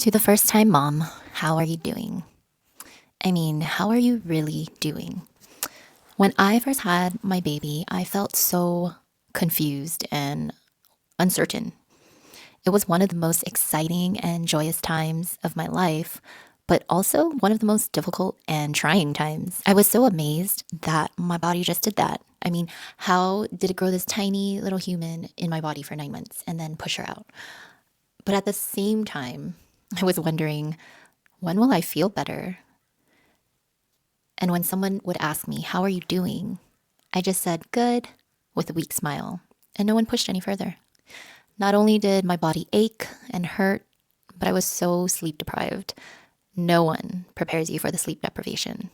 To the first time mom, how are you doing? I mean, how are you really doing? When I first had my baby, I felt so confused and uncertain. It was one of the most exciting and joyous times of my life, but also one of the most difficult and trying times. I was so amazed that my body just did that. I mean, how did it grow this tiny little human in my body for 9 months and then push her out? But at the same time, I was wondering, when will I feel better? And when someone would ask me, how are you doing? I just said, good, with a weak smile. And no one pushed any further. Not only did my body ache and hurt, but I was so sleep deprived. No one prepares you for the sleep deprivation.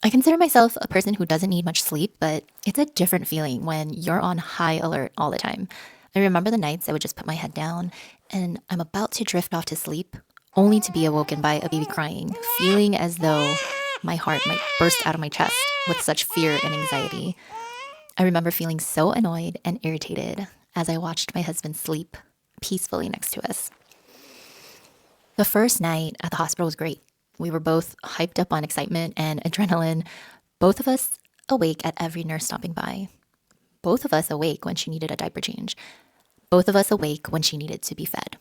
I consider myself a person who doesn't need much sleep, but it's a different feeling when you're on high alert all the time. I remember the nights I would just put my head down and I'm about to drift off to sleep, only to be awoken by a baby crying, feeling as though my heart might burst out of my chest with such fear and anxiety. I remember feeling so annoyed and irritated as I watched my husband sleep peacefully next to us. The first night at the hospital was great. We were both hyped up on excitement and adrenaline, both of us awake at every nurse stopping by, both of us awake when she needed a diaper change, both of us awake when she needed to be fed.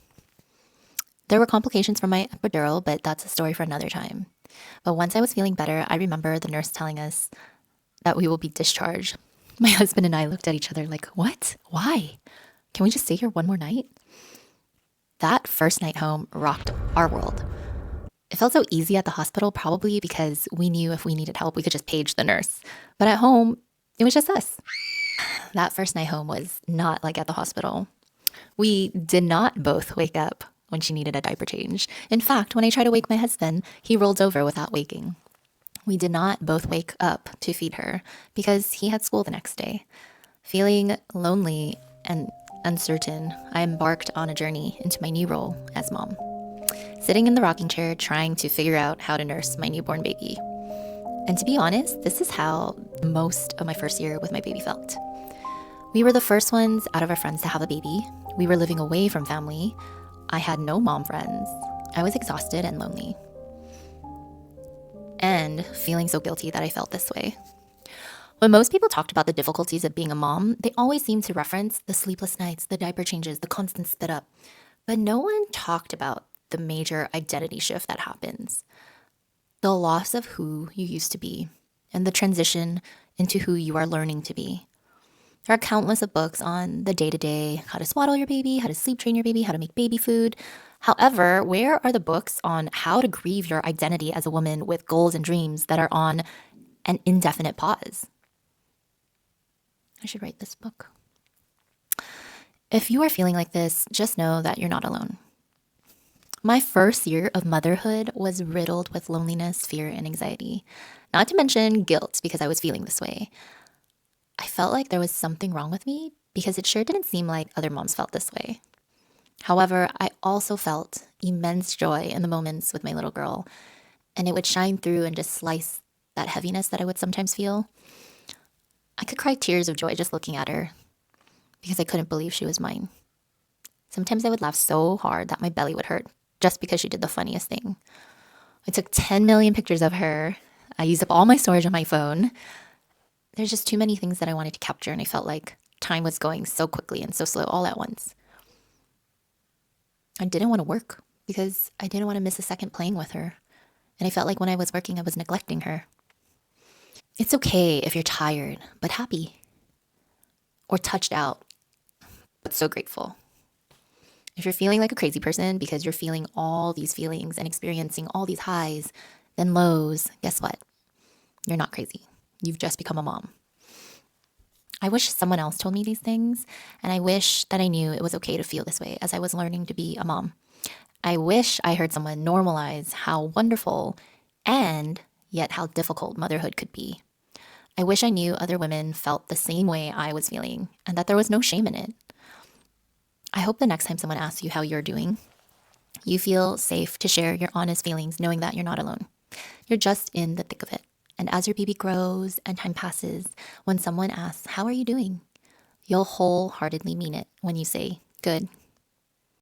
There were complications from my epidural, but that's a story for another time. But once I was feeling better, I remember the nurse telling us that we will be discharged. My husband and I looked at each other like, what? Why? Can we just stay here one more night? That first night home rocked our world. It felt so easy at the hospital, probably because we knew if we needed help, we could just page the nurse. But at home, it was just us. That first night home was not like at the hospital. We did not both wake up when she needed a diaper change. In fact, when I tried to wake my husband, he rolled over without waking. We did not both wake up to feed her because he had school the next day. Feeling lonely and uncertain, I embarked on a journey into my new role as mom. Sitting in the rocking chair, trying to figure out how to nurse my newborn baby. And to be honest, this is how most of my first year with my baby felt. We were the first ones out of our friends to have a baby. We were living away from family. I had no mom friends. I was exhausted and lonely. And feeling so guilty that I felt this way. When most people talked about the difficulties of being a mom, they always seemed to reference the sleepless nights, the diaper changes, the constant spit up. But no one talked about the major identity shift that happens. The loss of who you used to be and the transition into who you are learning to be. There are countless of books on the day-to-day, how to swaddle your baby, how to sleep train your baby, how to make baby food. However, where are the books on how to grieve your identity as a woman with goals and dreams that are on an indefinite pause? I should write this book. If you are feeling like this, just know that you're not alone. My first year of motherhood was riddled with loneliness, fear, and anxiety. Not to mention guilt because I was feeling this way. I felt like there was something wrong with me because it sure didn't seem like other moms felt this way. However, I also felt immense joy in the moments with my little girl, and it would shine through and just slice that heaviness that I would sometimes feel. I could cry tears of joy just looking at her because I couldn't believe she was mine. Sometimes I would laugh so hard that my belly would hurt just because she did the funniest thing. I took 10 million pictures of her. I used up all my storage on my phone. There's just too many things that I wanted to capture, and I felt like time was going so quickly and so slow all at once. I didn't want to work because I didn't want to miss a second playing with her. And I felt like when I was working, I was neglecting her. It's okay if you're tired, but happy. Or touched out, but so grateful. If you're feeling like a crazy person because you're feeling all these feelings and experiencing all these highs, then lows, guess what? You're not crazy. You've just become a mom. I wish someone else told me these things, and I wish that I knew it was okay to feel this way as I was learning to be a mom. I wish I heard someone normalize how wonderful and yet how difficult motherhood could be. I wish I knew other women felt the same way I was feeling and that there was no shame in it. I hope the next time someone asks you how you're doing, you feel safe to share your honest feelings knowing that you're not alone. You're just in the thick of it. And as your baby grows and time passes, when someone asks, how are you doing? You'll wholeheartedly mean it when you say, good.